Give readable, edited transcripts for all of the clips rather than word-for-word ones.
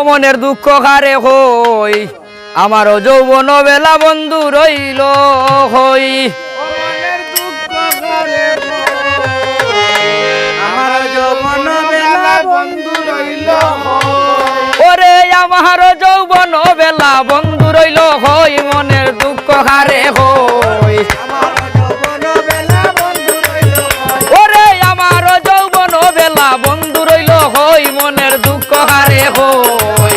মনের দুঃখ কারে হই আমারও যৌবন বেলা বন্ধু রইল হই মনের দুঃখ কারে আমার যৌবন বেলা বন্ধু রইল ওরে আমার যৌবন বেলা বন্ধু রইল হই মনের দুঃখ কারে হই ওরে আমার যৌবন বেলা বন্ধু রইল হই মনের দুঃখ কারে হই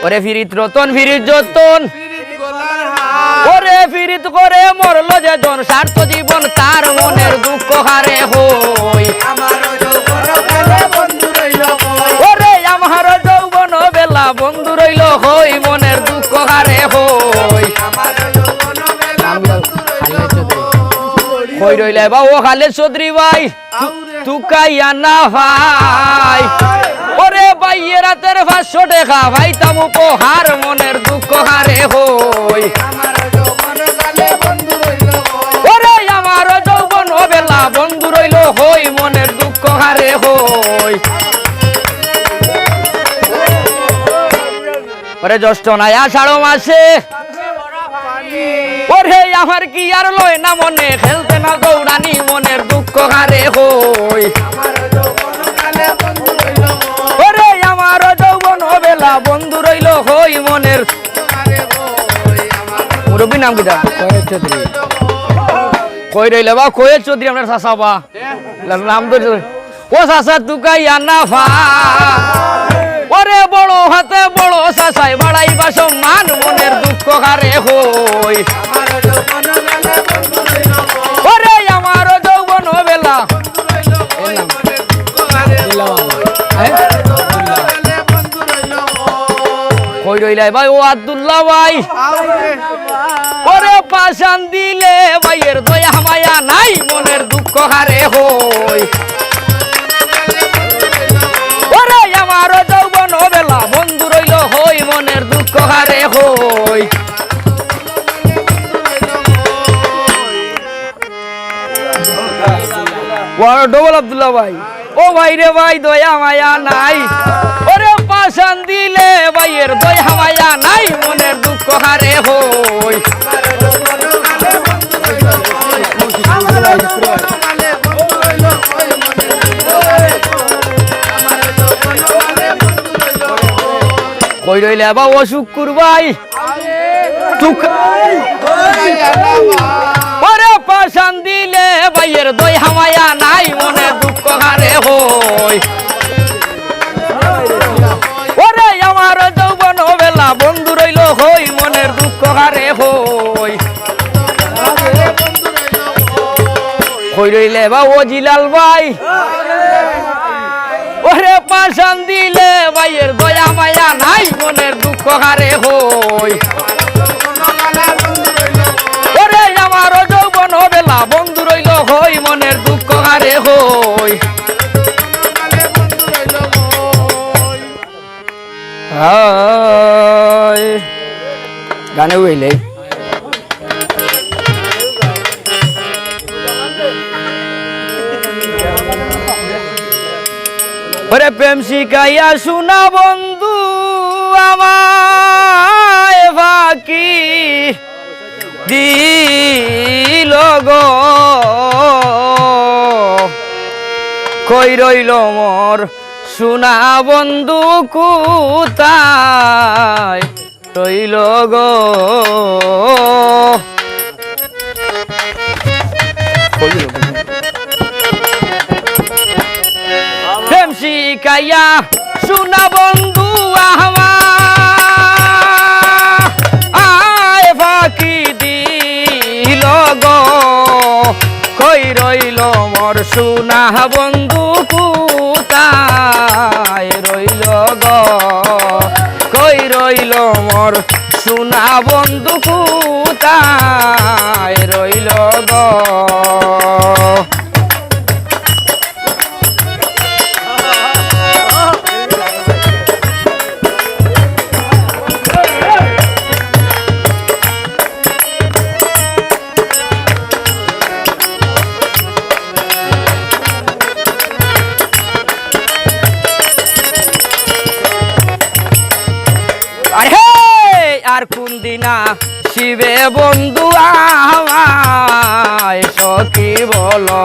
ওরে ফিরিত রতন ফিরিত যতন ওরে ফিরিত করে মরল যে জন স্বার্থ জীবন তার মনের দুঃখ হারে হই ওরে আমার যৌবন বেলা বন্ধু রইল হই মনের দুঃখ হারে হই কই রইলে বা ও খালে চৌধুরী ভাই তুকাইয়া না ভাই ওরে ভাইয়ে রাতের 500 টাকা ভাই তাম উপহার মনের দুঃখ হারে হই ওরে আমার যৌবন বেলা বন্ধু রইল হই মনের দুঃখ হারে হই ওরে জ্যৈষ্ঠ নাই আষাঢ় মাসে ওরে আমার কি আর লয় না মনে খেলতে না দৌড়ানি মনের দুঃখ হারে হই ওরে আমার যৌবন বেলা বন্ধু রইল হই মনের মুরব্বী নাম কি কয়েক চৌধুরী কই রইলে বা কয়েক চৌধুরী আপনার চাষা বা নাম তো ও চাষা তুকাইয়া না ভা ওরে বড় হাতে বড় চাষাই বাড়াইবা সম্মান মনের দুঃখ হারে হই ওরে আমার যৌবন বেলা কই রইলাই ভাই ও আব্দুল্লাহ ভাই ওরে পাশান দিলে ভাইয়ের দয়া মায়া নাই মনের দুঃখ হারে হই ওরে আমার যৌবন বেলা বন্ধু রইল হই মনের দুঃখ হারে হই ডবল আব্দুল্লাহ ভাই ও ভাই রে ভাই দয়া মায়া নাই ওরে পাশান দিলে ভাইয়ের দয়া মায়া নাই মনের দুঃখ হারে হই কই রইলে বা ও শুকুর ভাই ওরে পাশান দিলে ভাইয়ের দয়া মায়া নাই মনের দুঃখ হারে হই ওরে আমার যৌবন বেলা বন্ধু রইল হই মনের দুঃখ হারে হই কই রইলে বা ও জিলাল ভাই ওরে পাশান দিলে ভাইয়ের দয়া মায়া নাই মনের দুঃখ হারে হই ওরে আমার যৌবন বেলা বন্ধু রইল হই মনের দুঃখ হারে হই গানে হইলে ওরে প্রেম শিখাইয়া শোনা বন্ধু আমায় ফাঁকি দিল গো কই রইল মোর শোনা বন্ধু কোথায় রইল গো প্রেম শিখাইয়া শোনা বন্ধু আমায় ফাঁকি দিল গো কই রইল মোর শোনা বন্ধু কোথায় রইল গো কই রইল মোর শোনা বন্ধু কোথায় রইল গো আর কোন দিনা শিবে বন্ধু আমায় সখী বলো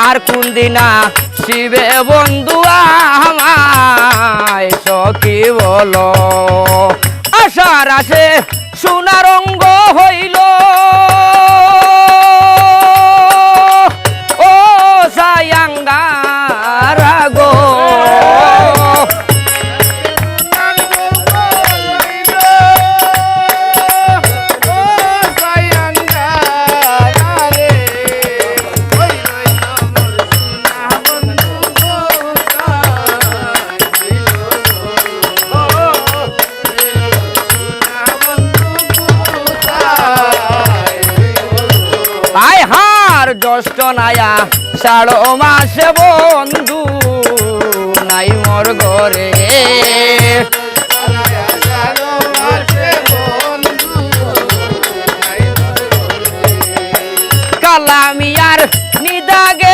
আর কোন দিনা শিবে বন্ধু আমায় সখী বলো আশার আসে সোনার অঙ্গ হইল ও সায়াঙ্গারা গো আয় হার জ্যৈষ্ঠ নায়া ষাড় মাসে বন্ধু নাই মোর ঘরে কালামিয়ার নিদাগে